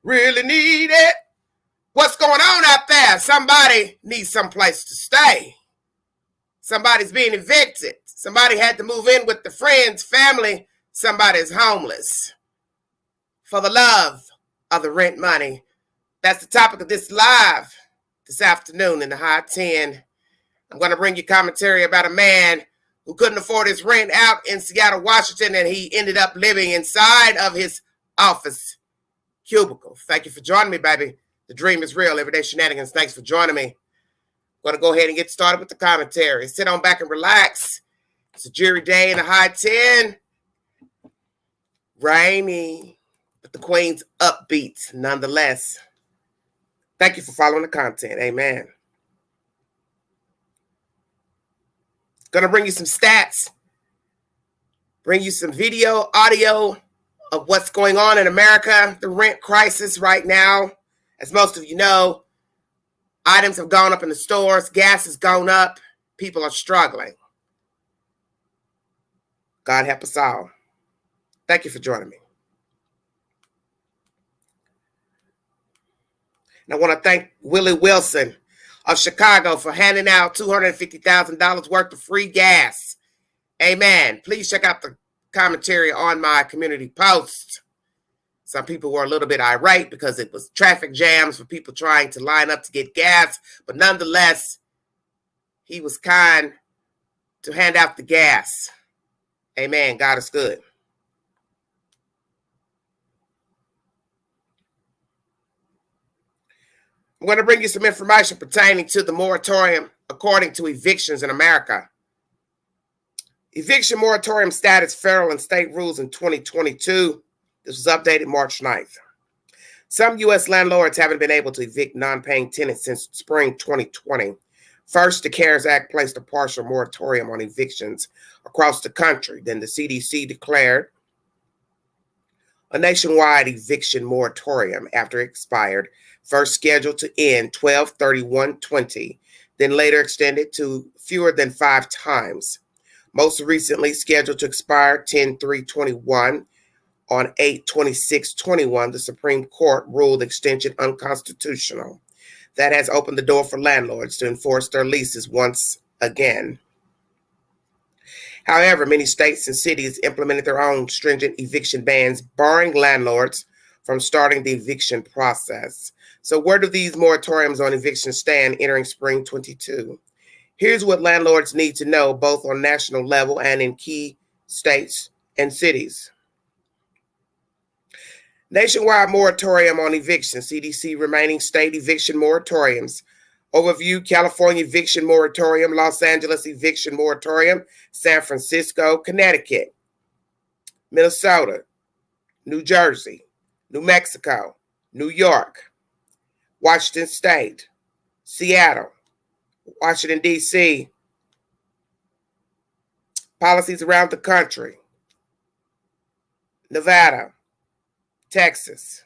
really need it. What's going on out there? Somebody needs some place to stay. Somebody's being evicted. Somebody had to move in with the friends, family. Somebody's homeless. For the love of the rent money. That's the topic of this live this afternoon in the High 10. I'm going to bring you commentary about a man who couldn't afford his rent out in Seattle, Washington, and he ended up living inside of his office cubicle. Thank you for joining me, baby. The dream is real. Everyday shenanigans. Thanks for joining me. I'm going to go ahead and get started with the commentary. Sit on back and relax. It's a dreary day in the High 10. Rainy, but the Queen's upbeat nonetheless. Thank you for following the content. Amen. Going to bring you some stats, bring you some video, audio of what's going on in America, the rent crisis right now. As most of you know, items have gone up in the stores, gas has gone up, people are struggling. God help us all. Thank you for joining me. And I want to thank Willie Wilson of Chicago for handing out $250,000 worth of free gas. Amen. Please check out the commentary on my community post. Some people were a little bit irate because it was traffic jams for people trying to line up to get gas. But nonetheless, he was kind to hand out the gas. Amen. God is good. I'm going to bring you some information pertaining to the moratorium according to evictions in America. Eviction moratorium status, federal and state rules in 2022. This was updated March 9th. Some U.S. landlords haven't been able to evict non-paying tenants since spring 2020. First, the CARES Act placed a partial moratorium on evictions across the country. Then the CDC declared a nationwide eviction moratorium after it expired, first scheduled to end 12/31/20, then later extended to fewer than 5 times. Most recently scheduled to expire 10/3/21. On 8/26/21, the Supreme Court ruled extension unconstitutional. That has opened the door for landlords to enforce their leases once again. However, many states and cities implemented their own stringent eviction bans, barring landlords from starting the eviction process. So where do these moratoriums on eviction stand entering spring 22? Here's what landlords need to know, both on national level and in key states and cities. Nationwide moratorium on eviction, CDC remaining state eviction moratoriums. Overview: California eviction moratorium, Los Angeles eviction moratorium, San Francisco, Connecticut, Minnesota, New Jersey, New Mexico, New York, Washington State, Seattle, Washington, D.C., policies around the country, Nevada, Texas.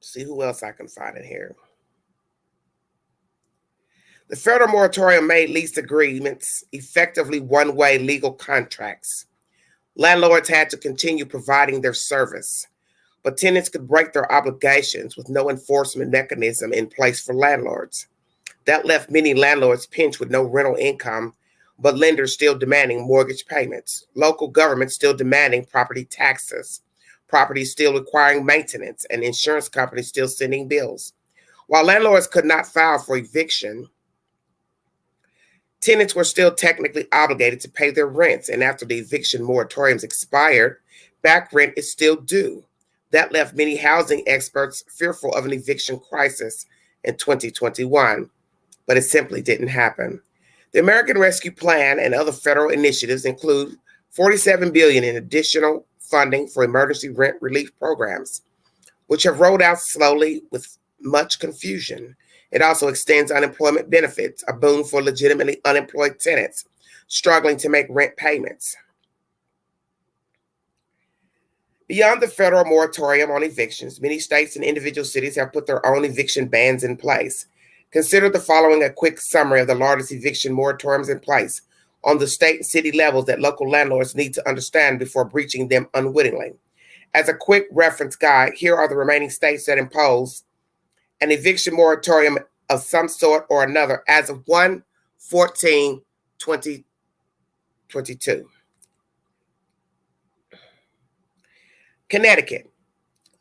See who else I can find in here. The federal moratorium made lease agreements effectively one-way legal contracts. Landlords had to continue providing their service, but tenants could break their obligations with no enforcement mechanism in place for landlords. That left many landlords pinched with no rental income, but lenders still demanding mortgage payments, local governments still demanding property taxes, properties still requiring maintenance, and insurance companies still sending bills. While landlords could not file for eviction, tenants were still technically obligated to pay their rents, and after the eviction moratoriums expired, back rent is still due. That left many housing experts fearful of an eviction crisis in 2021, but it simply didn't happen. The American Rescue Plan and other federal initiatives include $47 billion in additional funding for emergency rent relief programs, which have rolled out slowly with much confusion. It also extends unemployment benefits, a boon for legitimately unemployed tenants struggling to make rent payments. Beyond the federal moratorium on evictions, many states and individual cities have put their own eviction bans in place. Consider the following a quick summary of the largest eviction moratoriums in place on the state and city levels that local landlords need to understand before breaching them unwittingly. As a quick reference guide, here are the remaining states that impose an eviction moratorium of some sort or another as of 1/14/2022. Connecticut.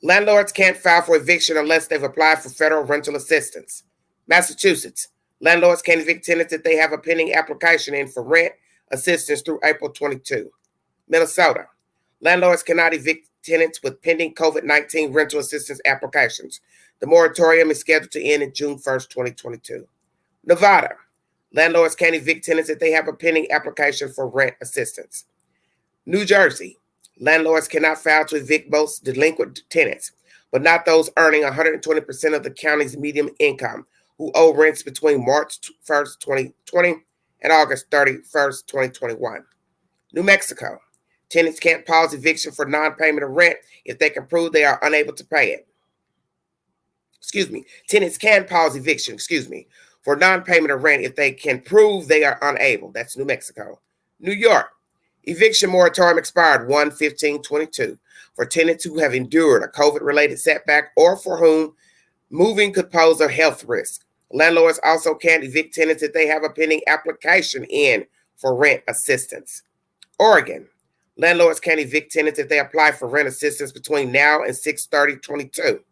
Landlords can't file for eviction unless they've applied for federal rental assistance. Massachusetts. Landlords can't evict tenants if they have a pending application in for rent assistance through April 22. Minnesota. Landlords cannot evict tenants with pending COVID-19 rental assistance applications. The moratorium is scheduled to end in June 1st, 2022. Nevada. Landlords can't evict tenants if they have a pending application for rent assistance. New Jersey. Landlords cannot file to evict most delinquent tenants, but not those earning 120% of the county's median income who owe rents between March 1st, 2020 and August 31st, 2021. New Mexico. Tenants can't pause eviction for non-payment of rent if they can prove they are unable to pay it. Tenants can pause eviction, for non-payment of rent if they can prove they are unable. That's New Mexico. New York. Eviction moratorium expired 1/15/22 for tenants who have endured a COVID-related setback or for whom moving could pose a health risk. Landlords also can't evict tenants if they have a pending application in for rent assistance. Oregon. Landlords can't evict tenants if they apply for rent assistance between now and 6/30/22.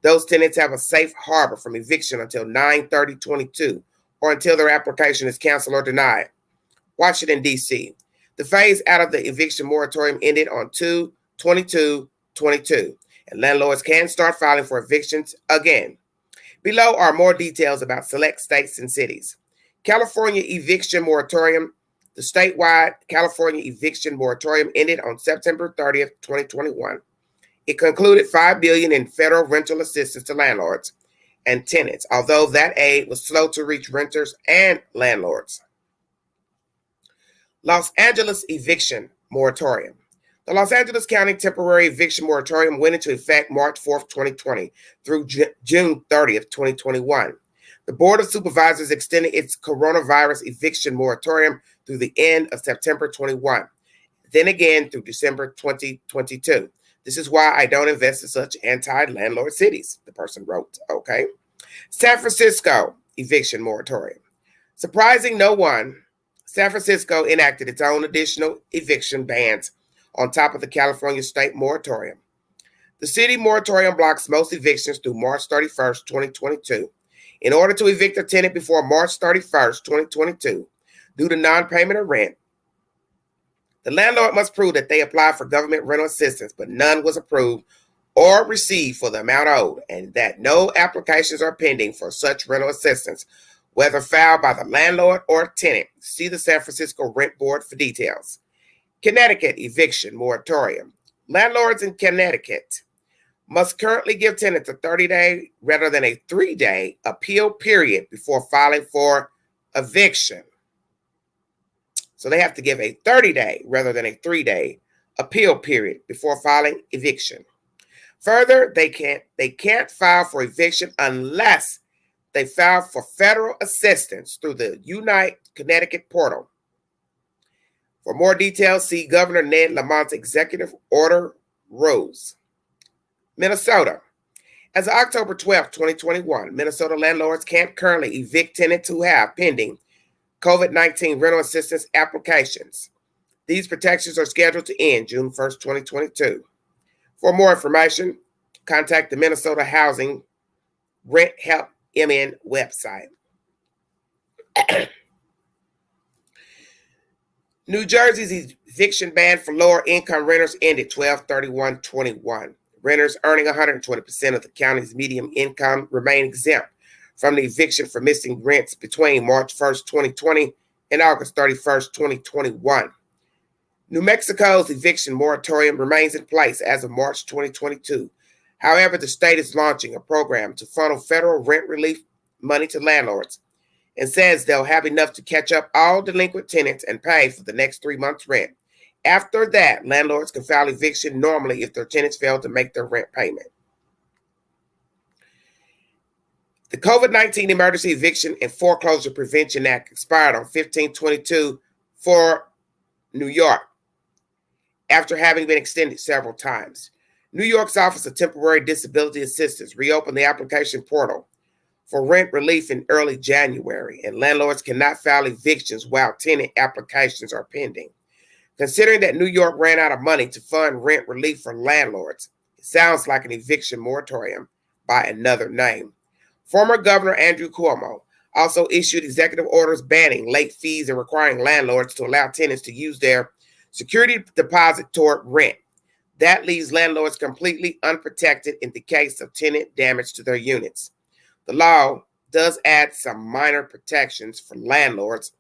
Those tenants have a safe harbor from eviction until 9/30/22 or until their application is canceled or denied. Washington, D.C. The phase out of the eviction moratorium ended on 2/22/22, and landlords can start filing for evictions again. Below are more details about select states and cities. California eviction moratorium. The statewide California eviction moratorium ended on September 30th, 2021. It concluded $5 billion in federal rental assistance to landlords and tenants, although that aid was slow to reach renters and landlords. Los Angeles eviction moratorium. The Los Angeles County temporary eviction moratorium went into effect March 4th, 2020 through June 30th, 2021. The Board of Supervisors extended its coronavirus eviction moratorium through the end of September 21, then again through December 2022. This is why I don't invest in such anti-landlord cities, the person wrote, okay? San Francisco eviction moratorium. Surprising no one, San Francisco enacted its own additional eviction bans on top of the California state moratorium. The city moratorium blocks most evictions through March 31st, 2022. In order to evict a tenant before March 31st, 2022, due to non-payment of rent, the landlord must prove that they applied for government rental assistance, but none was approved or received for the amount owed, and that no applications are pending for such rental assistance, whether filed by the landlord or tenant. See the San Francisco Rent Board for details. Connecticut eviction moratorium. Landlords in Connecticut must currently give tenants a 30-day rather than a 3-day appeal period before filing for eviction. So they have to give a 30-day rather than a 3-day appeal period before filing eviction. Further, they can't file for eviction unless they file for federal assistance through the Unite Connecticut portal. For more details, see Governor Ned Lamont's executive order rules. Minnesota. As of October 12, 2021, Minnesota landlords can't currently evict tenants who have pending COVID-19 rental assistance applications. These protections are scheduled to end June 1st, 2022. For more information, contact the Minnesota Housing Rent Help MN website. New Jersey's eviction ban for lower income renters ended 12/31/21. Renters earning 120% of the county's median income remain exempt from the eviction for missing rents between March 1st, 2020 and August 31st, 2021. New Mexico's eviction moratorium remains in place as of March 2022. However, the state is launching a program to funnel federal rent relief money to landlords and says they'll have enough to catch up all delinquent tenants and pay for the next 3 months' rent. After that, landlords can file eviction normally if their tenants fail to make their rent payment. The COVID-19 Emergency Eviction and Foreclosure Prevention Act expired on 15/22 for New York after having been extended several times. New York's Office of Temporary Disability Assistance reopened the application portal for rent relief in early January, and landlords cannot file evictions while tenant applications are pending. Considering that New York ran out of money to fund rent relief for landlords, it sounds like an eviction moratorium by another name. Former Governor Andrew Cuomo also issued executive orders banning late fees and requiring landlords to allow tenants to use their security deposit toward rent. That leaves landlords completely unprotected in the case of tenant damage to their units. The law does add some minor protections for landlords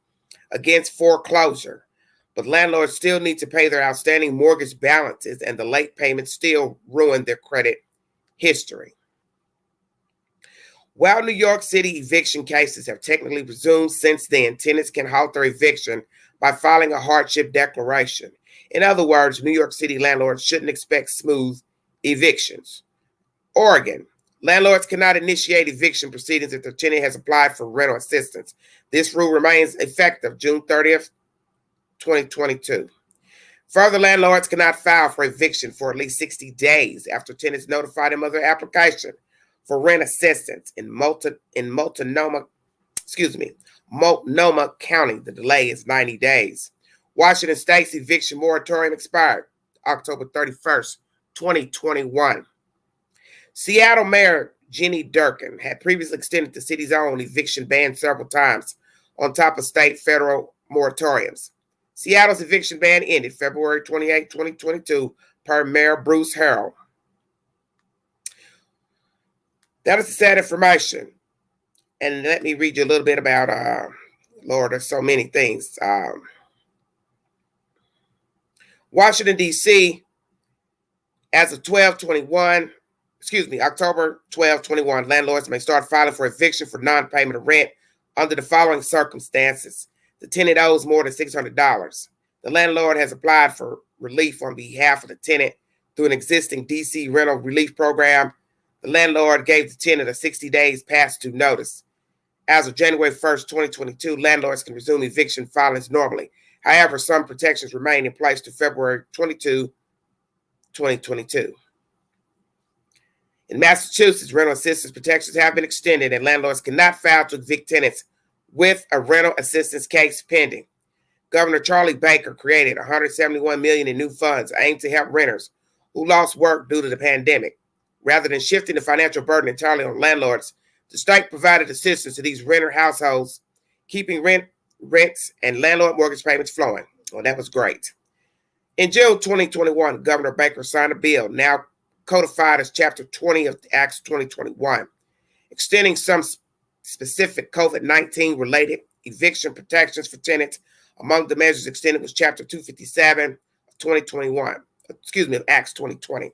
against foreclosure, but landlords still need to pay their outstanding mortgage balances, and the late payments still ruin their credit history. While New York City eviction cases have technically resumed since then, tenants can halt their eviction by filing a hardship declaration. In other words, New York City landlords shouldn't expect smooth evictions. Oregon, landlords cannot initiate eviction proceedings if their tenant has applied for rental assistance. This rule remains effective June 30th, 2022. Further, landlords cannot file for eviction for at least 60 days after tenants notify them of their application for rent assistance. In Multnomah County, the delay is 90 days. Washington State's eviction moratorium expired October 31st, 2021. Seattle Mayor Jenny Durkan had previously extended the city's own eviction ban several times on top of state federal moratoriums. Seattle's eviction ban ended February 28, 2022, per Mayor Bruce Harrell. That is the sad information. And let me read you a little bit about, Lord, there's so many things. Washington, D.C., as of October 12, 21, landlords may start filing for eviction for non-payment of rent under the following circumstances. The tenant owes more than $600. The landlord has applied for relief on behalf of the tenant through an existing D.C. rental relief program. The landlord gave the tenant a 60 days past due notice. As of January 1st, 2022, landlords can resume eviction filings normally. However, some protections remain in place to February 22, 2022. In Massachusetts, rental assistance protections have been extended, and landlords cannot file to evict tenants with a rental assistance case pending. Governor Charlie Baker created $171 million in new funds aimed to help renters who lost work due to the pandemic. Rather than shifting the financial burden entirely on landlords, the state provided assistance to these renter households, keeping rents and landlord mortgage payments flowing. Well, that was great. In June 2021, Governor Baker signed a bill now codified as Chapter 20 of the Acts 2021, extending some specific COVID-19 related eviction protections for tenants. Among the measures extended was Chapter 257 of 2021, of Acts 2020.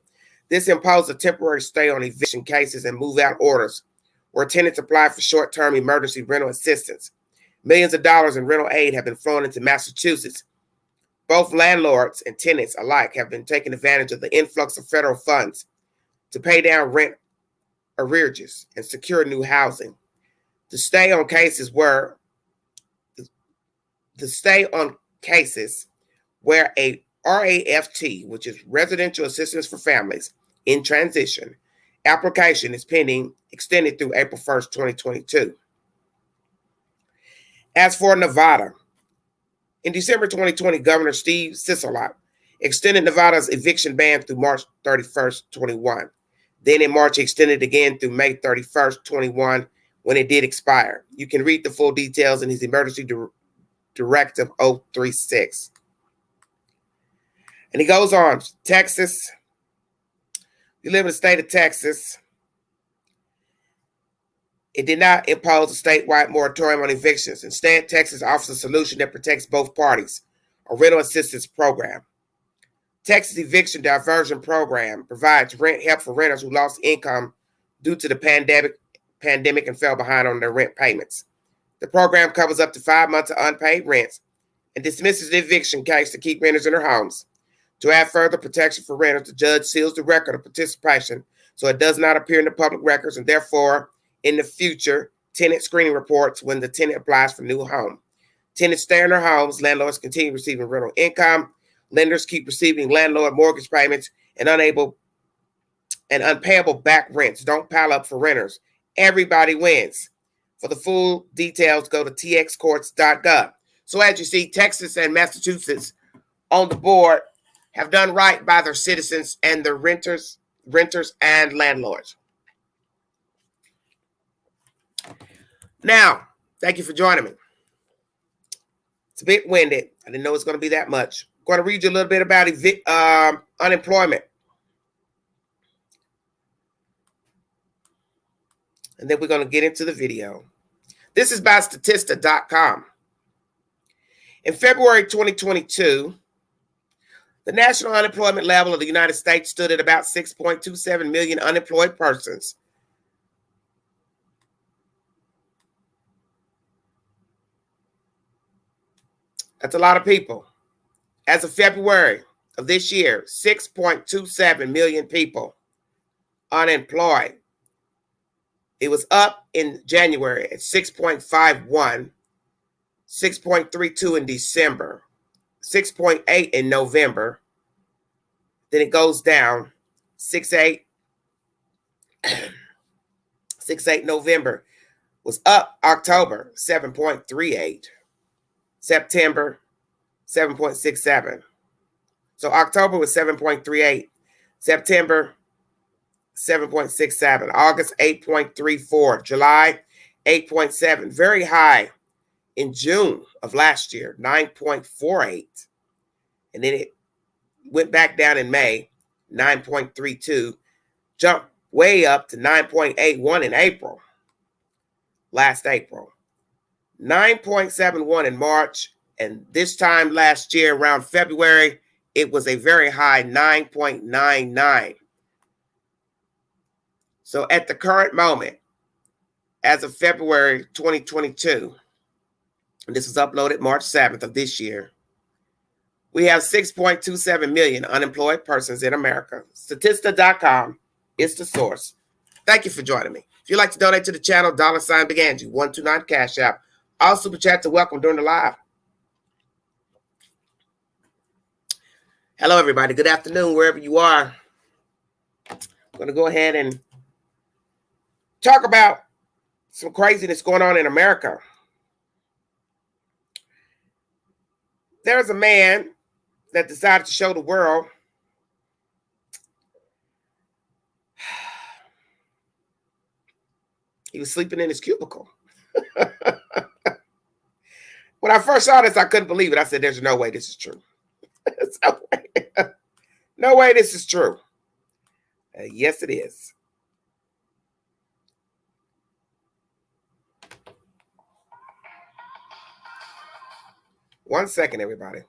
This imposed a temporary stay on eviction cases and move-out orders where tenants apply for short-term emergency rental assistance. Millions of dollars in rental aid have been flowing into Massachusetts. Both landlords and tenants alike have been taking advantage of the influx of federal funds to pay down rent arrearages and secure new housing. The stay on cases where a RAFT, which is Residential Assistance for Families in Transition, application is pending, extended through April 1st, 2022. As for Nevada, in December 2020, Governor Steve Sisolak extended Nevada's eviction ban through March 31st, 21. Then in March, he extended again through May 31st, 21, when it did expire. You can read the full details in his Emergency Directive 036. And he goes on, Texas, you live in the state of Texas. It did not impose a statewide moratorium on evictions. Instead, Texas offers a solution that protects both parties, a rental assistance program. Texas Eviction Diversion Program provides rent help for renters who lost income due to the pandemic and fell behind on their rent payments. The program covers up to 5 months of unpaid rents and dismisses the eviction case to keep renters in their homes. To add further protection for renters, the judge seals the record of participation so it does not appear in the public records, and therefore, in the future, tenant screening reports when the tenant applies for a new home. Tenants stay in their homes, landlords continue receiving rental income, lenders keep receiving landlord mortgage payments, and unpayable back rents don't pile up for renters. Everybody wins. For the full details, go to txcourts.gov. So as you see, Texas and Massachusetts on the board have done right by their citizens and their renters and landlords. Now, thank you for joining me. It's a bit winded. I didn't know it was going to be that much. I'm going to read you a little bit about unemployment. And then we're going to get into the video. This is by Statista.com. In February 2022, the national unemployment level of the United States stood at about 6.27 million unemployed persons. That's a lot of people. As of February of this year, 6.27 million people unemployed. It was up in January at 6.51, 6.32 in December, 6.8 in November. Then it goes down, 6.8 November was up. October, 7.38. September, 7.67. So October was 7.38. September, 7.67. August, 8.34. July, 8.7. Very high in June of last year, 9.48. And then it went back down in May, 9.32. Jumped way up to 9.81 in April. Last April. 9.71 in March. And this time last year, around February, it was a very high 9.99. So at the current moment, as of February 2022, and this was uploaded March 7th of this year, we have 6.27 million unemployed persons in America. Statista.com is the source. Thank you for joining me. If you'd like to donate to the channel, $Big Angie, 129 Cash App. All super chat to welcome during the live. Hello, everybody. Good afternoon, wherever you are. I'm going to go ahead and talk about some craziness going on in America. There's a man that decided to show the world he was sleeping in his cubicle. When I first saw this, I couldn't believe it. I said, there's no way this is true. No way this is true. Yes, it is. One second, everybody.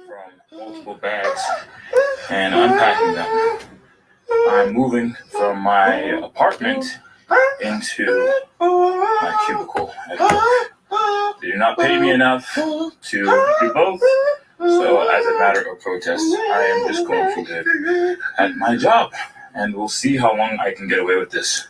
From multiple bags and unpacking them. I'm moving from my apartment into my cubicle at work. They do not pay me enough to do both, so as a matter of protest, I am just going to live at my job, and we'll see how long I can get away with this.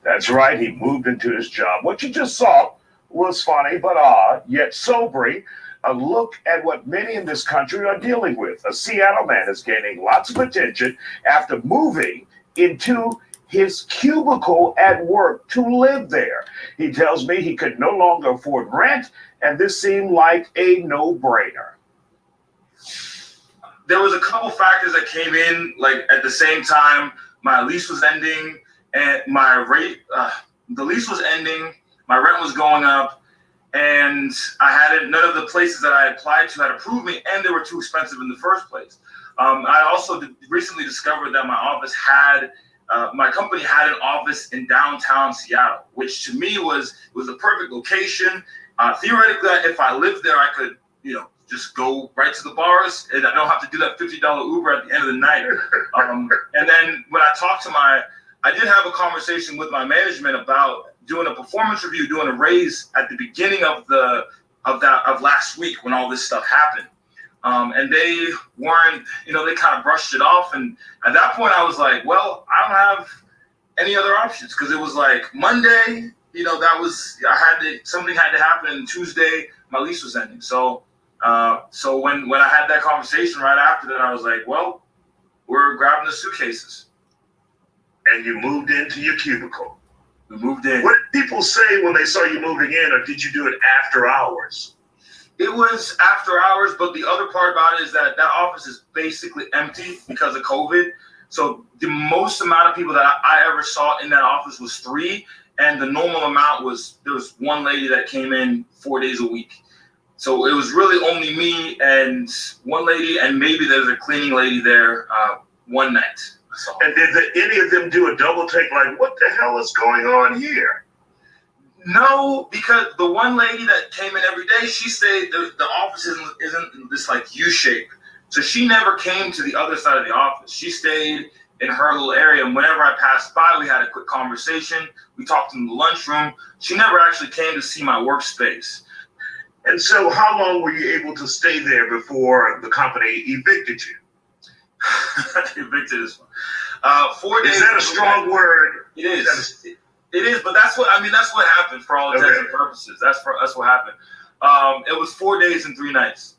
That's right, he moved into his job. What you just saw was funny but odd, yet sobering. A look at what many in this country are dealing with. A Seattle man is gaining lots of attention after moving into his cubicle at work to live there. He tells me he could no longer afford rent, and this seemed like a no-brainer. There was a couple factors that came in, like at the same time. My lease was ending, and the lease was ending. My rent was going up, and none of the places that I applied to had approved me, and they were too expensive in the first place. I also recently discovered that my company had an office in downtown Seattle, which to me was the perfect location. Theoretically, if I lived there, I could, just go right to the bars, and I don't have to do that $50 Uber at the end of the night. And then when I did have a conversation with my management about doing a performance review, doing a raise at the beginning of last week when all this stuff happened. And they weren't, they kind of brushed it off. And at that point I was like, well, I don't have any other options, because it was like Monday, something had to happen, and Tuesday my lease was ending. So when I had that conversation right after that, I was like, well, we're grabbing the suitcases. And you moved into your cubicle. We moved in. What did people say when they saw you moving in, or did you do it after hours? It was after hours, but the other part about it is that office is basically empty because of COVID. So the most amount of people that I ever saw in that office was 3, and the normal amount there was one lady that came in 4 days a week. So it was really only me and one lady, and maybe there's a cleaning lady there one night. And did any of them do a double take, like, what the hell is going on here? No, because the one lady that came in every day, she stayed, the office isn't this like U shape. So she never came to the other side of the office. She stayed in her little area, and whenever I passed by, we had a quick conversation. We talked in the lunchroom. She never actually came to see my workspace. And so how long were you able to stay there before the company evicted you? Evicted is 4 days. Is that a strong word? It is. It is, but that's what happened for all intents and purposes. That's what happened. It was 4 days and 3 nights.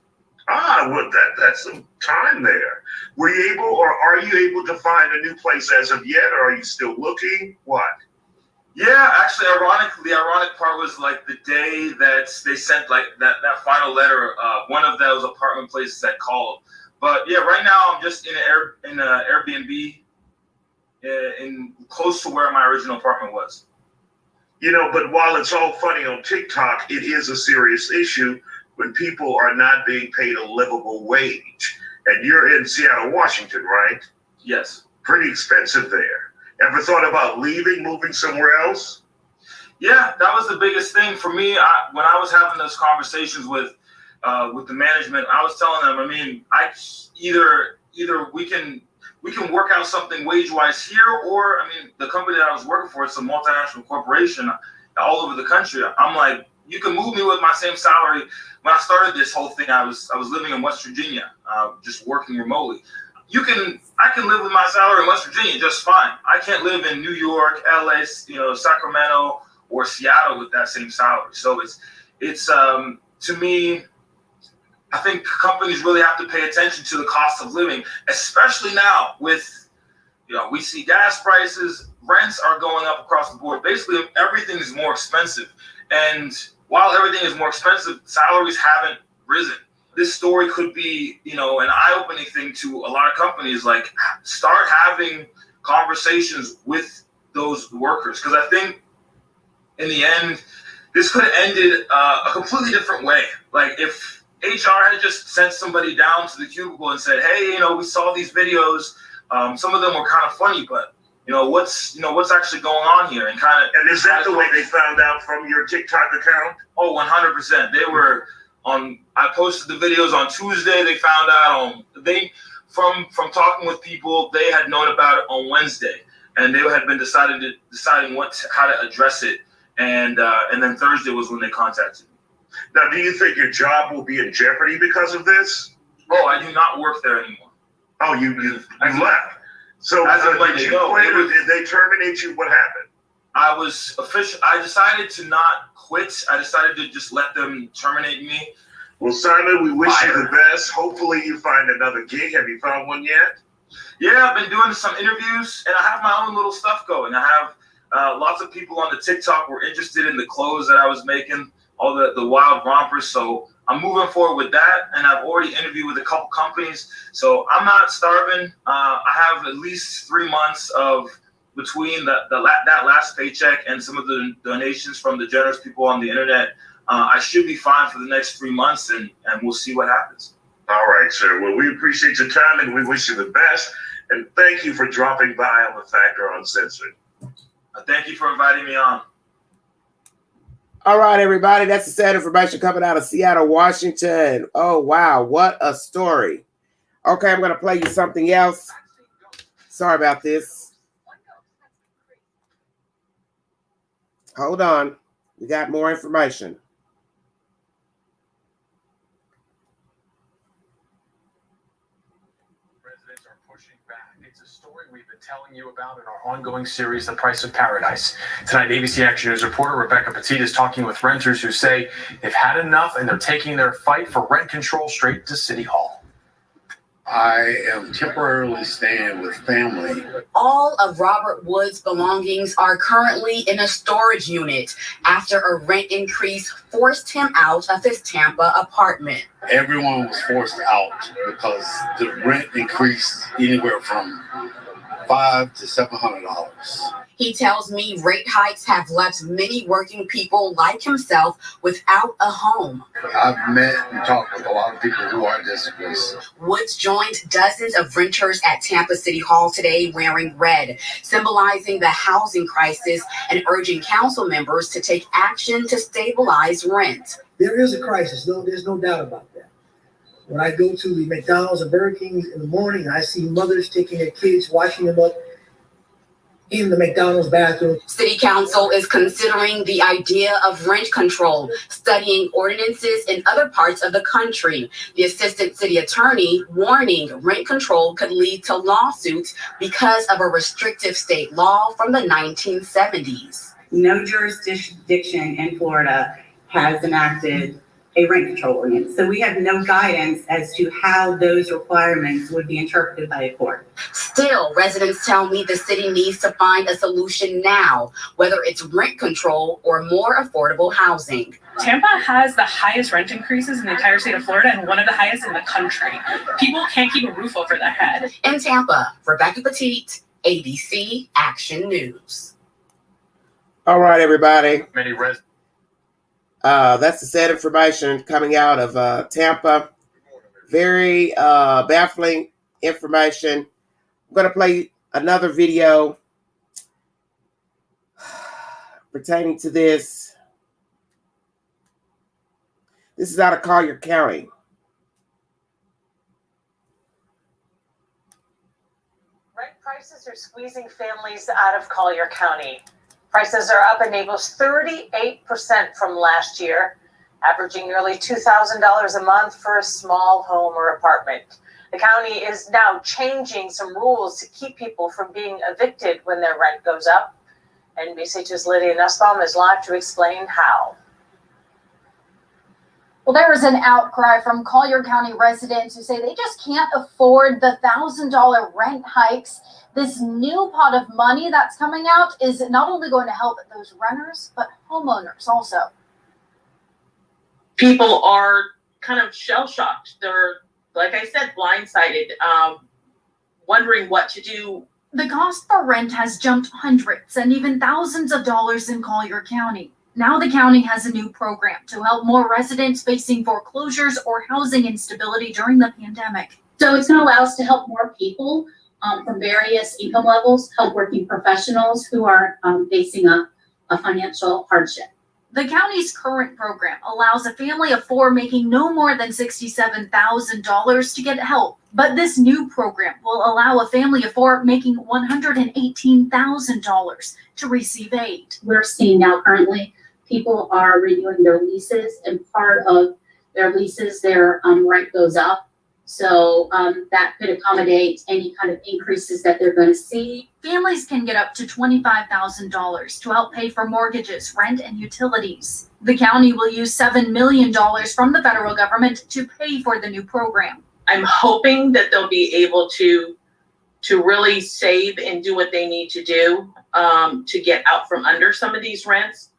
Well, that's some time there. Were you able, or are you able to find a new place as of yet, or are you still looking? What? Yeah, actually, the ironic part was like the day that they sent like that final letter. One of those apartment places that called. But yeah, right now I'm just in an Airbnb in close to where my original apartment was. But while it's all funny on TikTok, it is a serious issue when people are not being paid a livable wage. And you're in Seattle, Washington, right? Yes. Pretty expensive there. Ever thought about leaving, moving somewhere else? Yeah, that was the biggest thing for me. When I was having those conversations with the management, I was telling them, I mean, either we can work out something wage-wise here, or, I mean, the company that I was working for, it's a multinational corporation all over the country. I'm like, you can move me with my same salary. When I started this whole thing, I was living in West Virginia, just working remotely. I can live with my salary in West Virginia just fine. I can't live in New York, LA, Sacramento, or Seattle with that same salary. So it's to me, I think companies really have to pay attention to the cost of living, especially now with, we see gas prices, rents are going up across the board. Basically, everything is more expensive. And while everything is more expensive, salaries haven't risen. This story could be, an eye-opening thing to a lot of companies, like start having conversations with those workers. Because I think in the end, this could have ended a completely different way. Like if HR had just sent somebody down to the cubicle and said, hey, we saw these videos. Some of them were kind of funny, but what's actually going on here? And is that the way they found out from your TikTok account? Oh, 100%. They were I posted the videos on Tuesday. They found out from talking with people, they had known about it on Wednesday, and they had been deciding how to address it. And then Thursday was when they contacted me. Now, do you think your job will be in jeopardy because of this? Oh, I do not work there anymore. Oh, you left. So did you quit, or did they terminate you? What happened? I decided to not quit. I decided to just let them terminate me. Well, Simon, we wish you the best. Hopefully you find another gig. Have you found one yet? Yeah, I've been doing some interviews, and I have my own little stuff going. I have lots of people on the TikTok were interested in the clothes that I was making, all the wild rompers. So I'm moving forward with that, and I've already interviewed with a couple companies. So I'm not starving. I have at least 3 months of between that last paycheck and some of the donations from the generous people on the internet. I should be fine for the next 3 months, and we'll see what happens. All right, sir. Well, we appreciate your time and we wish you the best. And thank you for dropping by on the Factor Uncensored. Thank you for inviting me on. All right, everybody. That's the sad information coming out of Seattle, Washington. Oh, wow. What a story. Okay, I'm going to play you something else. Sorry about this. Hold on. We got more information. Residents are pushing back. It's a story we've been telling you about in our ongoing series, The Price of Paradise. Tonight, ABC Action News reporter Rebecca Petit is talking with renters who say they've had enough and they're taking their fight for rent control straight to City Hall. I am temporarily staying with family. All of Robert Wood's belongings are currently in a storage unit after a rent increase forced him out of his Tampa apartment. Everyone was forced out because the rent increased anywhere from $500 to $700. He tells me rate hikes have left many working people like himself without a home. I've met and talked with a lot of people who are displaced. Woods joined dozens of renters at Tampa City Hall today wearing red, symbolizing the housing crisis and urging council members to take action to stabilize rent. There is a crisis, there's no doubt about that. When I go to the McDonald's and Burger Kings in the morning, I see mothers taking their kids, washing them up in the McDonald's bathroom. City Council is considering the idea of rent control, studying ordinances in other parts of the country. The assistant city attorney warning rent control could lead to lawsuits because of a restrictive state law from the 1970s. No jurisdiction in Florida has enacted a rent control ordinance. So we have no guidance as to how those requirements would be interpreted by a court. Still, residents tell me the city needs to find a solution now, whether it's rent control or more affordable housing. Tampa has the highest rent increases in the entire state of Florida and one of the highest in the country. People can't keep a roof over their head. In Tampa, Rebecca Petit, ABC Action News. All right, everybody. Many residents. That's the sad information coming out of Tampa. Very baffling information. I'm going to play another video pertaining to this. This is out of Collier County. Rent prices are squeezing families out of Collier County. Prices are up a neighbor's 38% from last year, averaging nearly $2,000 a month for a small home or apartment. The county is now changing some rules to keep people from being evicted when their rent goes up. NBC2's Lydia Nussbaum is live to explain how. Well, there is an outcry from Collier County residents who say they just can't afford the $1,000 rent hikes. This new pot of money that's coming out is not only going to help those renters, but homeowners also. People are kind of shell-shocked. They're, like I said, blindsided, wondering what to do. The cost for rent has jumped hundreds and even thousands of dollars in Collier County. Now the county has a new program to help more residents facing foreclosures or housing instability during the pandemic. So it's going to allow us to help more people from various income levels, help working professionals who are facing a financial hardship. The county's current program allows a family of four making no more than $67,000 to get help. But this new program will allow a family of four making $118,000 to receive aid. We're seeing now currently people are renewing their leases, and part of their leases, their rent goes up. So that could accommodate any kind of increases that they're going to see. Families can get up to $25,000 to help pay for mortgages, rent, and utilities. The county will use $7 million from the federal government to pay for the new program. I'm hoping that they'll be able to really save and do what they need to do to get out from under some of these rents.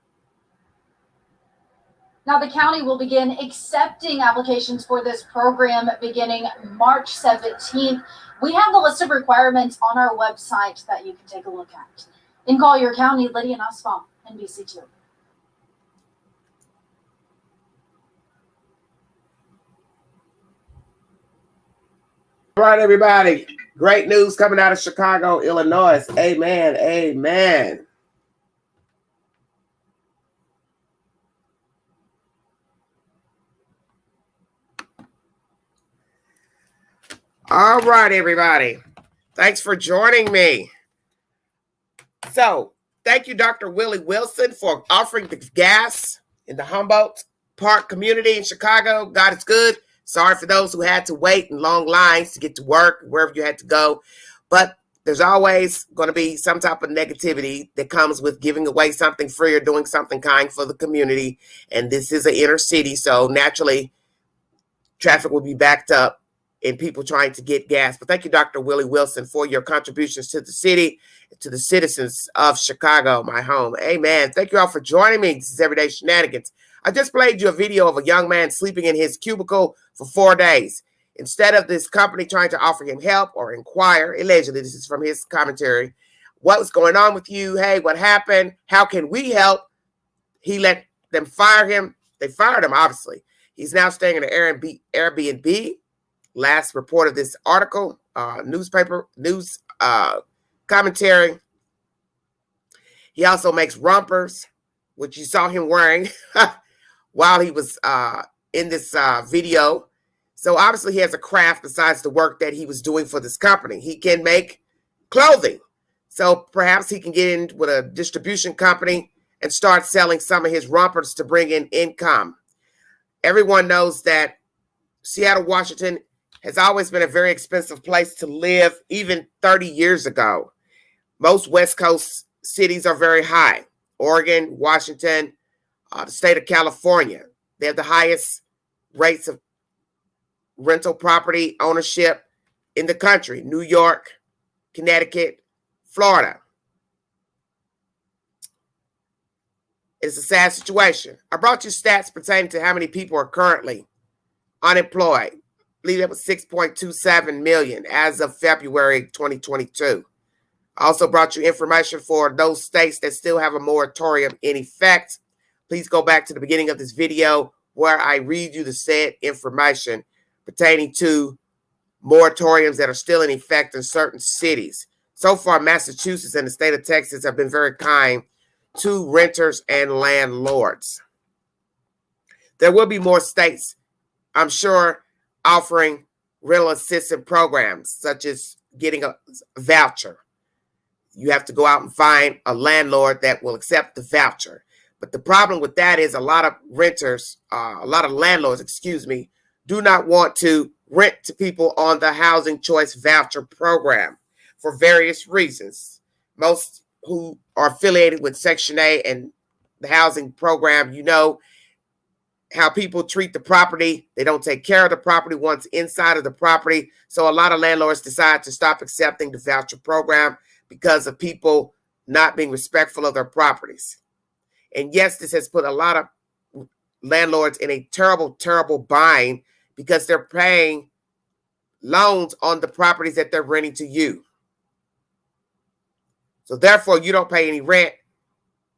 Now, the county will begin accepting applications for this program beginning March 17th. We have the list of requirements on our website that you can take a look at. In Collier County, Lydia Nussbaum, NBC2. right, everybody. Great news coming out of Chicago, Illinois. Amen. Amen. All right, everybody. Thanks for joining me. So, thank you, Dr. Willie Wilson, for offering the gas in the Humboldt Park community in Chicago. God is good. Sorry for those who had to wait in long lines to get to work, wherever you had to go. But there's always going to be some type of negativity that comes with giving away something free or doing something kind for the community. And this is an inner city, so naturally, traffic will be backed up and people trying to get gas. But thank you, Dr. Willie Wilson, for your contributions to the city, to the citizens of Chicago, my home. Amen. Thank you all for joining me. This is Everyday Shenanigans. I just played you a video of a young man sleeping in his cubicle for 4 days. Instead of this company trying to offer him help or inquire, allegedly, this is from his commentary, what was going on with you? Hey, what happened? How can we help? He let them fire him. They fired him, obviously. He's now staying in an Airbnb. Last report of this article, news commentary. He also makes rompers, which you saw him wearing while he was in this video. So obviously he has a craft besides the work that he was doing for this company. He can make clothing. So perhaps he can get in with a distribution company and start selling some of his rompers to bring in income. Everyone knows that Seattle, Washington has always been a very expensive place to live, even 30 years ago. Most West Coast cities are very high. Oregon, Washington, the state of California. They have the highest rates of rental property ownership in the country. New York, Connecticut, Florida. It's a sad situation. I brought you stats pertaining to how many people are currently unemployed. I believe it was 6.27 million as of February 2022. I also brought you information for those states that still have a moratorium in effect. Please go back to the beginning of this video where I read you the said information pertaining to moratoriums that are still in effect in certain cities. So far, Massachusetts and the state of Texas have been very kind to renters and landlords. There will be more states, I'm sure, offering rental assistance programs, such as getting a voucher. You have to go out and find a landlord that will accept the voucher. But the problem with that is a lot of landlords, do not want to rent to people on the Housing Choice Voucher Program for various reasons. Most who are affiliated with Section 8 and the housing program, you know how people treat the property. They don't take care of the property once inside of the property. So a lot of landlords decide to stop accepting the voucher program because of people not being respectful of their properties. And yes, this has put a lot of landlords in a terrible, terrible bind because they're paying loans on the properties that they're renting to you. So therefore, you don't pay any rent.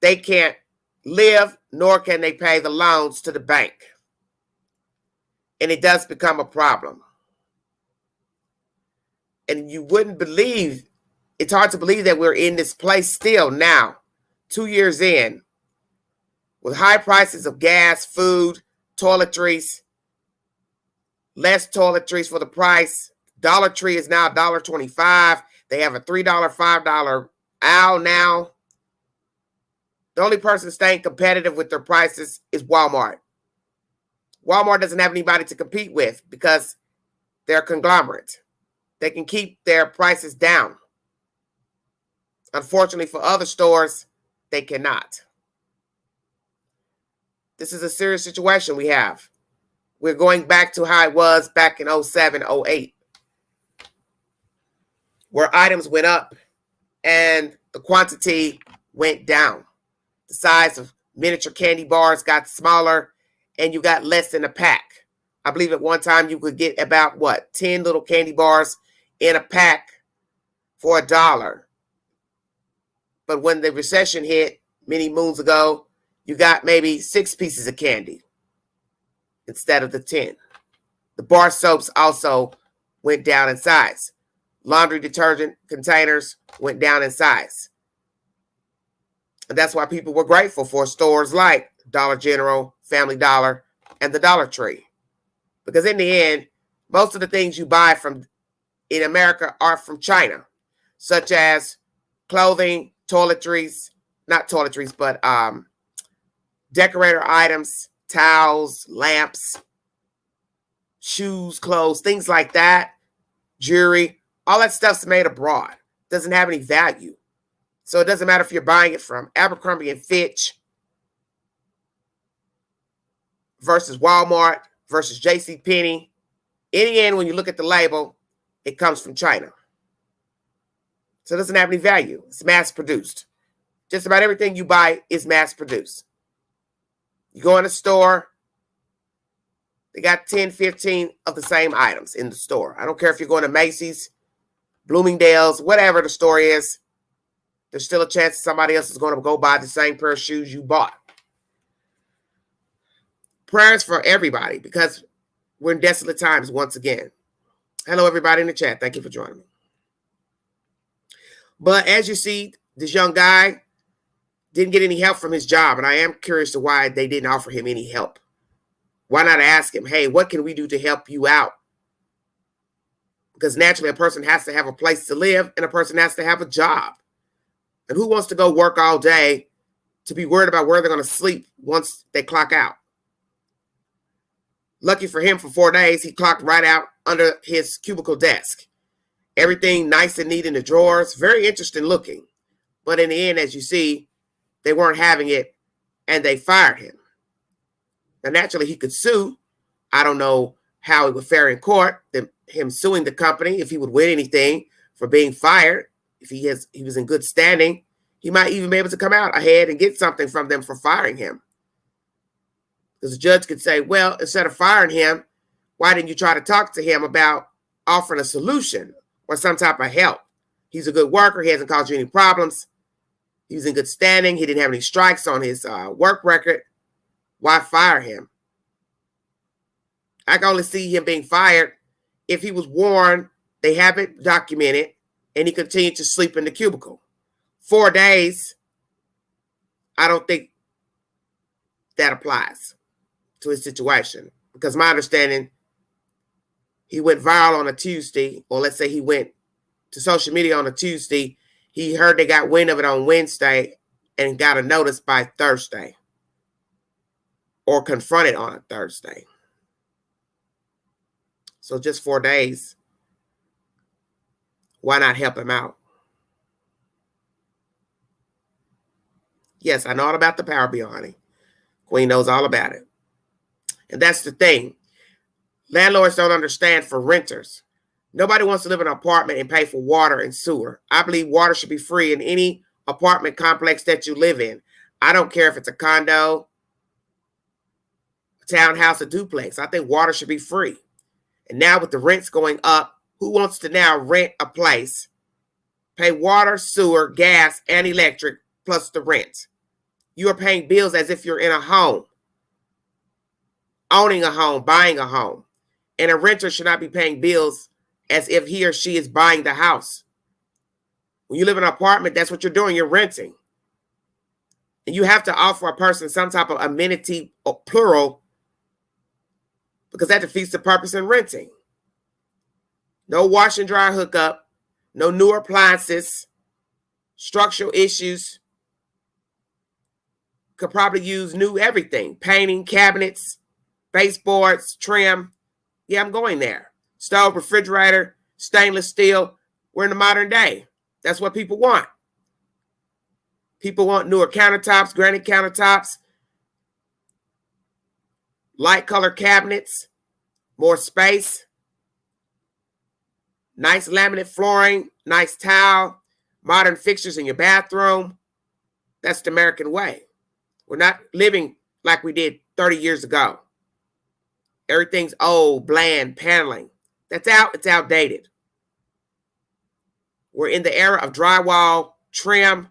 They can't live, nor can they pay the loans to the bank. And it does become a problem. And you wouldn't believe, it's hard to believe that we're in this place still now, 2 years in, with high prices of gas, food, toiletries, less toiletries for the price. Dollar Tree is now $1.25. They have a $3, $5 aisle now. The only person staying competitive with their prices is Walmart. Walmart doesn't have anybody to compete with because they're a conglomerate. They can keep their prices down. Unfortunately for other stores, they cannot. This is a serious situation we have. We're going back to how it was back in 07, 08, where items went up and the quantity went down. The size of miniature candy bars got smaller and you got less in a pack. I believe at one time you could get about, 10 little candy bars in a pack for $1. But when the recession hit many moons ago, you got maybe 6 pieces of candy instead of the 10. The bar soaps also went down in size. Laundry detergent containers went down in size. And that's why people were grateful for stores like Dollar General, Family Dollar, and the Dollar Tree. Because in the end, most of the things you buy from in America are from China, such as clothing, toiletries, not toiletries, but decorator items, towels, lamps, shoes, clothes, things like that, jewelry, all that stuff's made abroad. Doesn't have any value. So it doesn't matter if you're buying it from Abercrombie and Fitch versus Walmart versus JCPenney. In the end, when you look at the label, it comes from China. So it doesn't have any value. It's mass produced. Just about everything you buy is mass produced. You go in a store, they got 10, 15 of the same items in the store. I don't care if you're going to Macy's, Bloomingdale's, whatever the store is, there's still a chance somebody else is going to go buy the same pair of shoes you bought. Prayers for everybody, because we're in desolate times once again. Hello, everybody in the chat. Thank you for joining me. But as you see, this young guy didn't get any help from his job, and I am curious to why they didn't offer him any help. Why not ask him, hey, what can we do to help you out? Because naturally, a person has to have a place to live, and a person has to have a job. And who wants to go work all day to be worried about where they're going to sleep once they clock out? Lucky for him, for 4 days, he clocked right out under his cubicle desk. Everything nice and neat in the drawers. Very interesting looking. But in the end, as you see, they weren't having it, and they fired him. Now, naturally, he could sue. I don't know how it would fare in court, him suing the company, if he would win anything for being fired. If he was in good standing, he might even be able to come out ahead and get something from them for firing him. Because the judge could say, well, instead of firing him, why didn't you try to talk to him about offering a solution or some type of help? He's a good worker. He hasn't caused you any problems. He was in good standing. He didn't have any strikes on his work record. Why fire him? I can only see him being fired if he was warned, they have it documented, and he continued to sleep in the cubicle. 4 days, I don't think that applies to his situation. Because my understanding, he went viral on a Tuesday, or let's say he went to social media on a Tuesday. He heard they got wind of it on Wednesday and got a notice by Thursday, or confronted on a Thursday. So just 4 days. Why not help him out? Yes, I know all about the power bill, honey. Queen knows all about it. And that's the thing. Landlords don't understand for renters. Nobody wants to live in an apartment and pay for water and sewer. I believe water should be free in any apartment complex that you live in. I don't care if it's a condo, a townhouse, a duplex. I think water should be free. And now with the rents going up, who wants to now rent a place, pay water, sewer, gas, and electric, plus the rent? You are paying bills as if you're in a home, owning a home, buying a home. And a renter should not be paying bills as if he or she is buying the house. When you live in an apartment, that's what you're doing. You're renting. And you have to offer a person some type of amenity, or plural, because that defeats the purpose in renting. No wash and dry hookup, no new appliances, structural issues. Could probably use new everything. Painting, cabinets, baseboards, trim. Yeah, I'm going there. Stove, refrigerator, stainless steel. We're in the modern day. That's what people want. People want newer countertops, granite countertops, light color cabinets, more space, nice laminate flooring, nice tile, modern fixtures in your bathroom. That's the American way. We're not living like we did 30 years ago. Everything's old, bland, paneling. That's out. It's outdated. We're in the era of drywall, trim,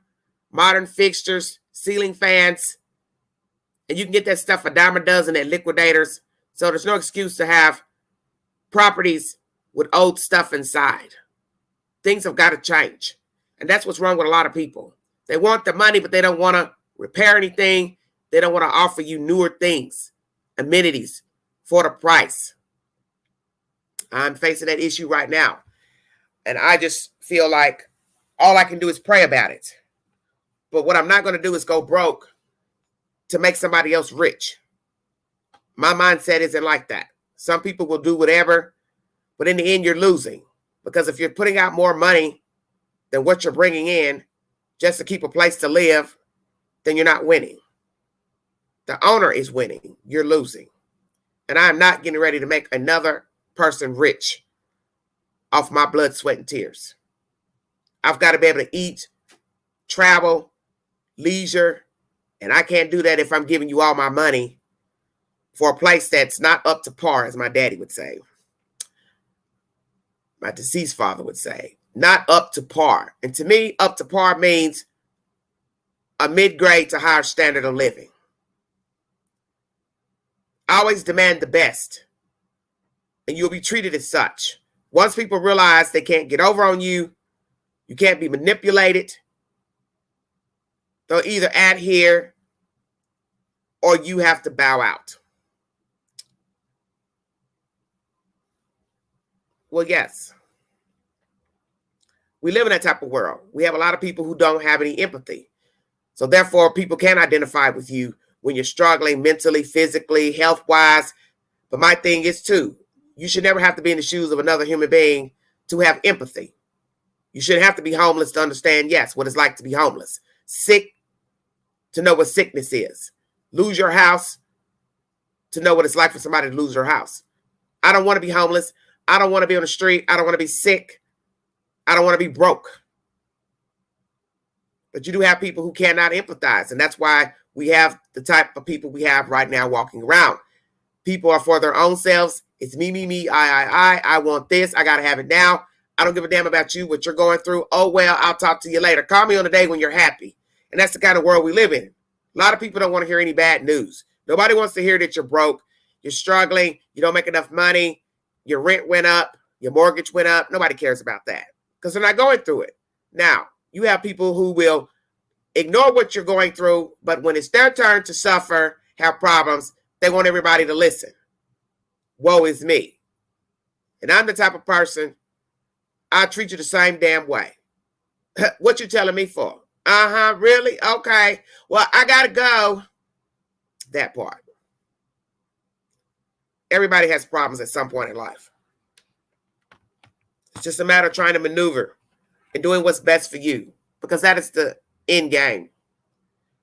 modern fixtures, ceiling fans. And you can get that stuff a dime a dozen at Liquidators. So there's no excuse to have properties with old stuff inside. Things have got to change. And that's what's wrong with a lot of people. They want the money, but they don't want to repair anything. They don't want to offer you newer things, amenities for the price. I'm facing that issue right now. And I just feel like all I can do is pray about it. But what I'm not going to do is go broke to make somebody else rich. My mindset isn't like that. Some people will do whatever, but in the end, you're losing. Because if you're putting out more money than what you're bringing in just to keep a place to live, then you're not winning. The owner is winning. You're losing. And I'm not getting ready to make another person rich off my blood, sweat, and tears. I've got to be able to eat, travel, leisure, and I can't do that if I'm giving you all my money for a place that's not up to par, as my daddy would say. My deceased father would say, not up to par. And to me, up to par means a mid-grade to higher standard of living. Always demand the best, and you'll be treated as such. Once people realize they can't get over on you, you can't be manipulated, they'll either adhere or you have to bow out. Well, yes. We live in that type of world. We have a lot of people who don't have any empathy. So therefore, people can identify with you when you're struggling mentally, physically, health-wise. But my thing is, too, you should never have to be in the shoes of another human being to have empathy. You shouldn't have to be homeless to understand, yes, what it's like to be homeless. Sick to know what sickness is. Lose your house to know what it's like for somebody to lose their house. I don't want to be homeless. I don't want to be on the street. I don't want to be sick. I don't want to be broke. But you do have people who cannot empathize. And that's why we have the type of people we have right now walking around. People are for their own selves. It's me, I want this. I got to have it now. I don't give a damn about you, what you're going through. Oh, well, I'll talk to you later. Call me on the day when you're happy. And that's the kind of world we live in. A lot of people don't want to hear any bad news. Nobody wants to hear that you're broke, you're struggling, you don't make enough money, your rent went up, your mortgage went up. Nobody cares about that because they're not going through it. Now, you have people who will ignore what you're going through, but when it's their turn to suffer, have problems, they want everybody to listen. Woe is me. And I'm the type of person, I treat you the same damn way. What you telling me for? Really? Okay. Well, I got to go. That part. Everybody has problems at some point in life. It's just a matter of trying to maneuver and doing what's best for you, because that is the end game.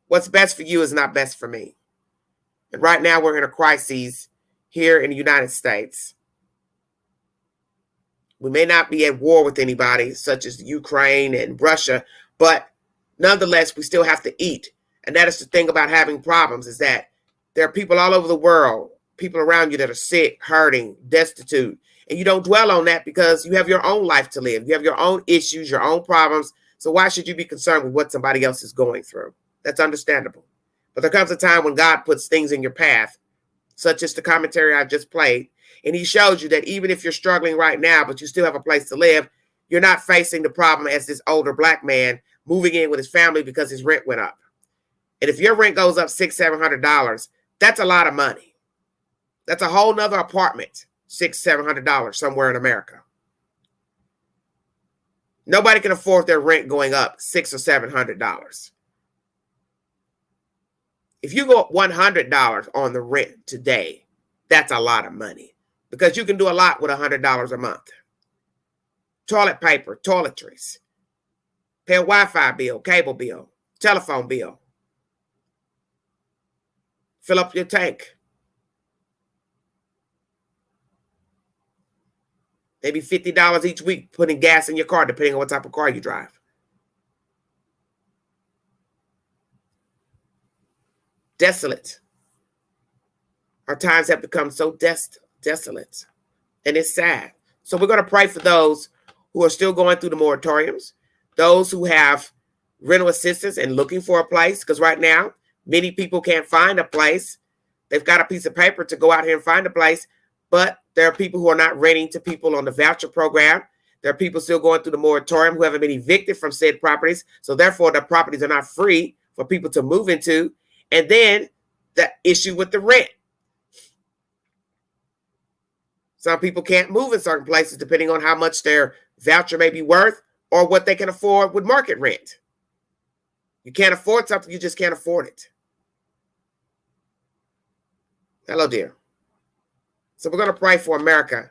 What's best for you is not best for me. And right now we're in a crisis here in the United States. We may not be at war with anybody, such as Ukraine and Russia, but nonetheless, we still have to eat. And that is the thing about having problems, is that there are people all over the world, people around you that are sick, hurting, destitute. And you don't dwell on that because you have your own life to live. You have your own issues, your own problems. So why should you be concerned with what somebody else is going through? That's understandable. But there comes a time when God puts things in your path, such as the commentary I just played. And he shows you that even if you're struggling right now, but you still have a place to live, you're not facing the problem as this older black man moving in with his family because his rent went up. And if your rent goes up $600-700, that's a lot of money. That's a whole nother apartment, $600-700 somewhere in America. Nobody can afford their rent going up $600 or $700. If you go up $100 on the rent today, that's a lot of money, because you can do a lot with $100 a month. Toilet paper, toiletries, pay a Wi-Fi bill, cable bill, telephone bill, fill up your tank. Maybe $50 each week putting gas in your car, depending on what type of car you drive. Desolate. Our times have become so desolate, and it's sad. So we're going to pray for those who are still going through the moratoriums, those who have rental assistance and looking for a place, because right now, many people can't find a place. They've got a piece of paper to go out here and find a place, But there are people who are not renting to people on the voucher program. There are people still going through the moratorium who haven't been evicted from said properties. So therefore, the properties are not free for people to move into. And then the issue with the rent. Some people can't move in certain places depending on how much their voucher may be worth or what they can afford with market rent. You can't afford something, you just can't afford it. Hello, dear. So we're going to pray for America.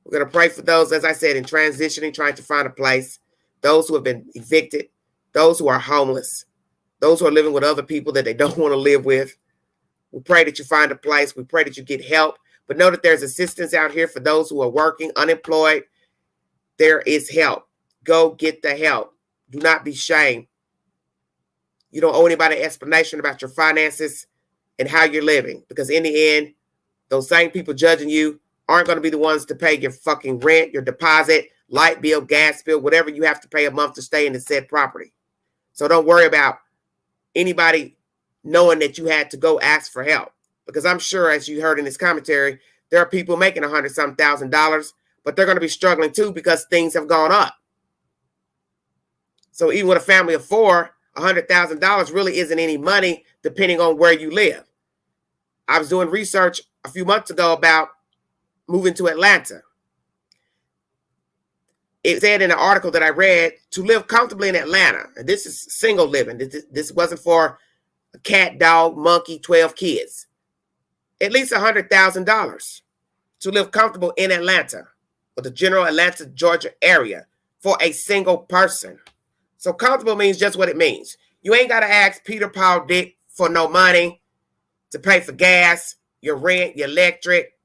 We're going to pray for those, as I said, in transitioning, trying to find a place, those who have been evicted, those who are homeless, those who are living with other people that they don't want to live with. We pray that you find a place. We pray that you get help. But know that there's assistance out here for those who are working, unemployed. There is help. Go get the help. Do not be shamed. You don't owe anybody an explanation about your finances and how you're living. Because in the end, those same people judging you aren't going to be the ones to pay your fucking rent, your deposit, light bill, gas bill, whatever you have to pay a month to stay in the said property. So don't worry about anybody knowing that you had to go ask for help. Because I'm sure, as you heard in this commentary, there are people making $100,000, but they're going to be struggling too because things have gone up. So even with a family of four, $100,000 really isn't any money depending on where you live. I was doing research a few months ago about moving to Atlanta. It said in an article that I read to live comfortably in Atlanta, and this is single living. This wasn't for a cat, dog, monkey, 12 kids. At least $100,000 to live comfortable in Atlanta or the general Atlanta, Georgia area for a single person. So comfortable means just what it means. You ain't got to ask Peter, Paul, Dick for no money to pay for gas, your rent, your electric,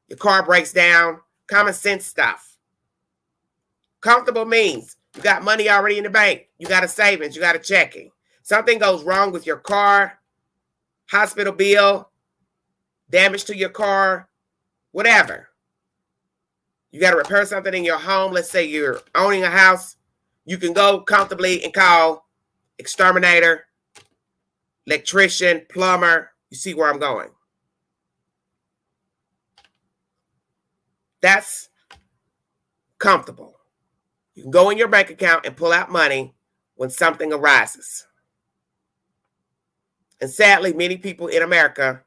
your car breaks down, common sense stuff. Comfortable means you got money already in the bank. You got a savings, you got a checking. Something goes wrong with your car, hospital bill, damage to your car, whatever. You got to repair something in your home. Let's say you're owning a house. You can go comfortably and call exterminator, electrician, plumber. You see where I'm going. That's comfortable. You can go in your bank account and pull out money when something arises. And sadly, many people in America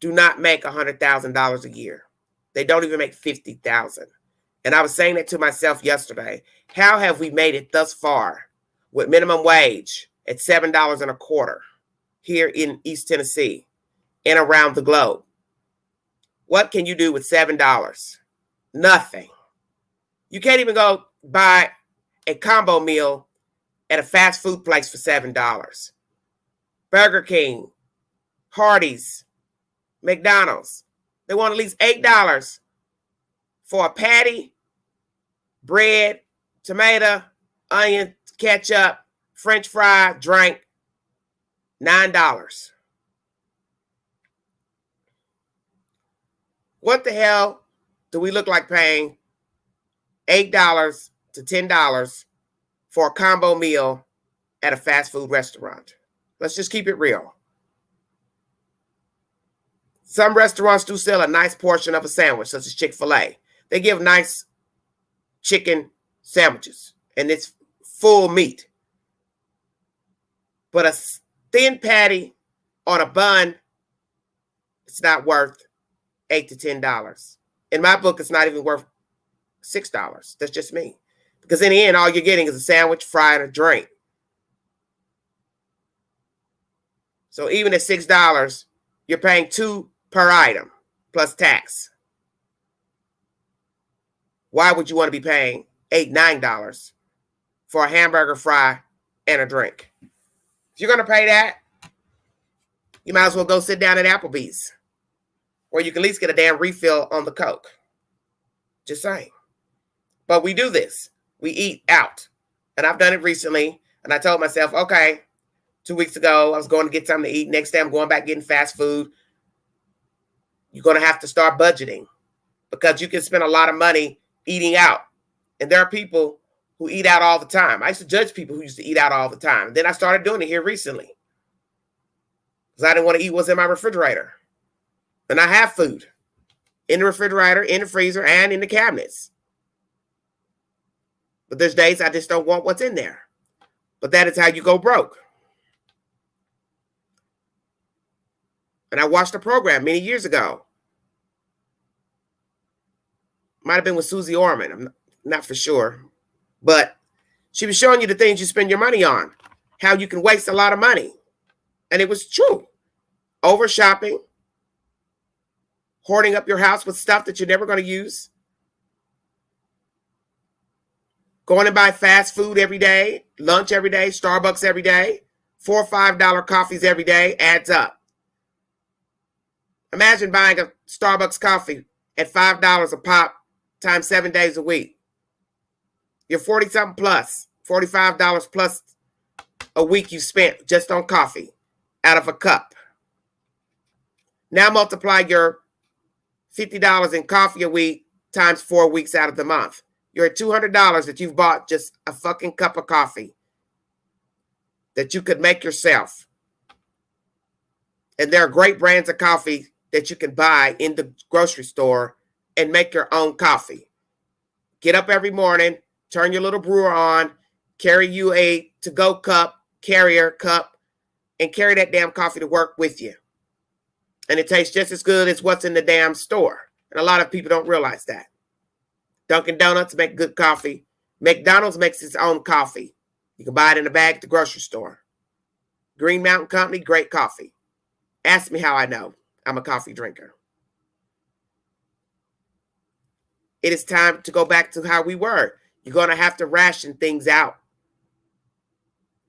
do not make $100,000 a year. They don't even make $50,000. And I was saying that to myself yesterday. How have we made it thus far with minimum wage at $7.25 here in East Tennessee and around the globe? What can you do with $7? Nothing. You can't even go buy a combo meal at a fast food place for $7. Burger King, Hardee's, McDonald's. They want at least $8 for a patty, bread, tomato, onion, ketchup, French fry, drink. $9. What the hell do we look like paying $8 to $10 for a combo meal at a fast food restaurant? Let's just keep it real. Some restaurants do sell a nice portion of a sandwich, such as Chick-fil-A. They give nice chicken sandwiches, and it's full meat. But a thin patty on a bun, it's not worth $8 to $10. In my book, it's not even worth $6. That's just me. Because in the end, all you're getting is a sandwich, fry, and a drink. So even at $6, you're paying $2 per item plus tax. Why would you want to be paying $8, $9 for a hamburger, fry, and a drink? If you're going to pay that, you might as well go sit down at Applebee's, where you can at least get a damn refill on the Coke. Just saying. But we do this. We eat out. And I've done it recently. And I told myself, okay, 2 weeks ago, I was going to get something to eat. Next day, I'm going back getting fast food. You're going to have to start budgeting because you can spend a lot of money eating out. And there are people who eat out all the time. I used to judge people who used to eat out all the time. And then I started doing it here recently because I didn't want to eat what's in my refrigerator. And I have food. in the refrigerator, in the freezer, and in the cabinets. But there's days I just don't want what's in there. But that is how you go broke. And I watched a program many years ago. Might have been with Susie Orman. I'm not for sure. But she was showing you the things you spend your money on. How you can waste a lot of money. And it was true. Over shopping. Hoarding up your house with stuff that you're never going to use. Going to buy fast food every day. Lunch every day. Starbucks every day. $4 or $5 coffees every day. Adds up. Imagine buying a Starbucks coffee at $5 a pop times 7 days a week. You're 40-something plus. $45 plus a week you spent just on coffee out of a cup. Now multiply your $50 in coffee a week times 4 weeks out of the month. You're at $200 that you've bought just a fucking cup of coffee that you could make yourself. And there are great brands of coffee that you can buy in the grocery store and make your own coffee. Get up every morning, turn your little brewer on, carry you a to-go cup, carrier cup, and carry that damn coffee to work with you. And it tastes just as good as what's in the damn store. And a lot of people don't realize that. Dunkin' Donuts make good coffee. McDonald's makes its own coffee. You can buy it in a bag at the grocery store. Green Mountain Company, great coffee. Ask me how I know. I'm a coffee drinker. It is time to go back to how we were. You're going to have to ration things out.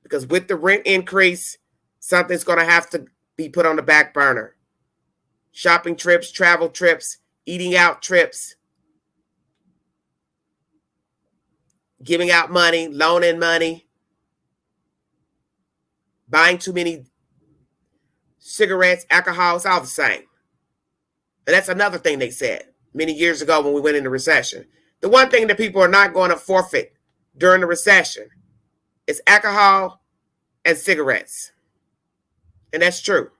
Because with the rent increase, something's going to have to be put on the back burner. Shopping trips, travel trips, eating out trips, giving out money, loaning money, buying too many cigarettes, alcohol, it's all the same. And that's another thing they said many years ago when we went into recession. The one thing that people are not going to forfeit during the recession is alcohol and cigarettes. And that's true.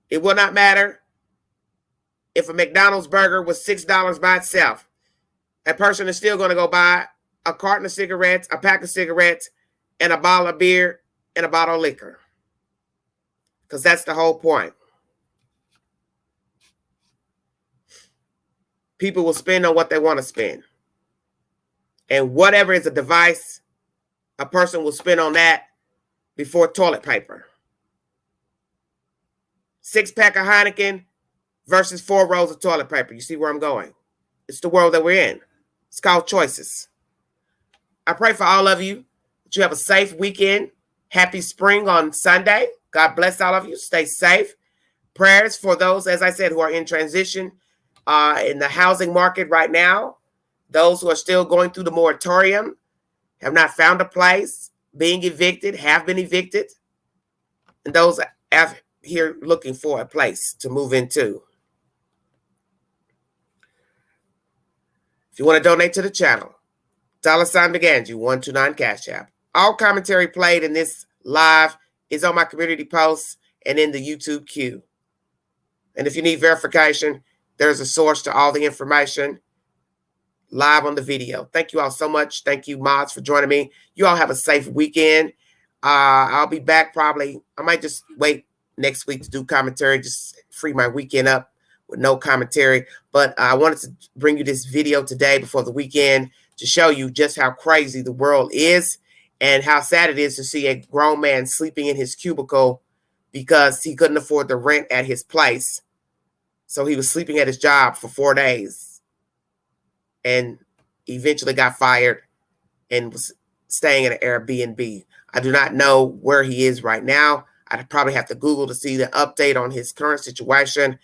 It will not matter if a McDonald's burger was $6 by itself. A person is still going to go buy a carton of cigarettes, a pack of cigarettes, and a bottle of beer and a bottle of liquor. Because that's the whole point. People will spend on what they want to spend. And whatever is a device, a person will spend on that before toilet paper. 6-pack of Heineken versus 4 rolls of toilet paper. You see where I'm going? It's the world that we're in. It's called choices. I pray for all of you that you have a safe weekend. Happy spring on Sunday. God bless all of you. Stay safe. Prayers for those, as I said, who are in transition in the housing market right now. Those who are still going through the moratorium, have not found a place, being evicted, have been evicted. And those out here looking for a place to move into. If you want to donate to the channel, $McAndrew 129 Cash App. All commentary played in this live is on my community posts and in the YouTube queue. And if you need verification, there's a source to all the information live on the video. Thank you all so much. Thank you, mods, for joining me. You all have a safe weekend. I'll be back probably. I might just wait next week to do commentary, just free my weekend up with no commentary. But I wanted to bring you this video today before the weekend to show you just how crazy the world is and how sad it is to see a grown man sleeping in his cubicle because he couldn't afford the rent at his place. So he was sleeping at his job for 4 days and eventually got fired and was staying at an Airbnb. I do not know where he is right now. I'd probably have to Google to see the update on his current situation,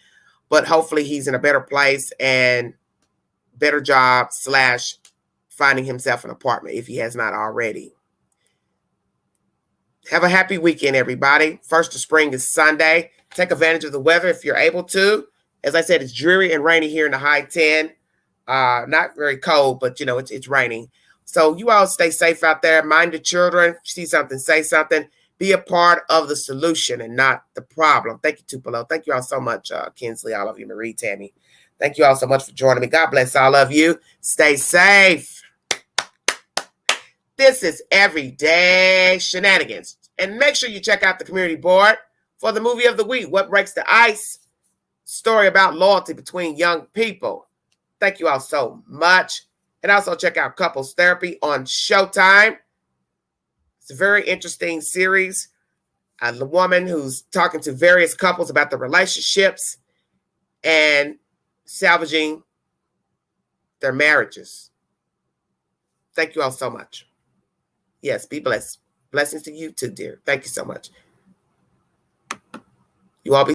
but hopefully he's in a better place and better job / finding himself an apartment if he has not already. Have a happy weekend, everybody. First of spring is Sunday. Take advantage of the weather if you're able to. As I said, it's dreary and rainy here in the high 10. Not very cold, but, you know, it's raining. So you all stay safe out there. Mind the children. See something, say something. Be a part of the solution and not the problem. Thank you, Tupelo. Thank you all so much, Kinsley, all of you, Marie, Tammy. Thank you all so much for joining me. God bless all of you. Stay safe. This is Everyday Shenanigans. And make sure you check out the community board for the movie of the week, What Breaks the Ice? Story about loyalty between young people. Thank you all so much. And also check out Couples Therapy on Showtime. It's a very interesting series. The woman who's talking to various couples about the relationships and salvaging their marriages. Thank you all so much. Yes, be blessed. Blessings to you too, dear. Thank you so much. You all be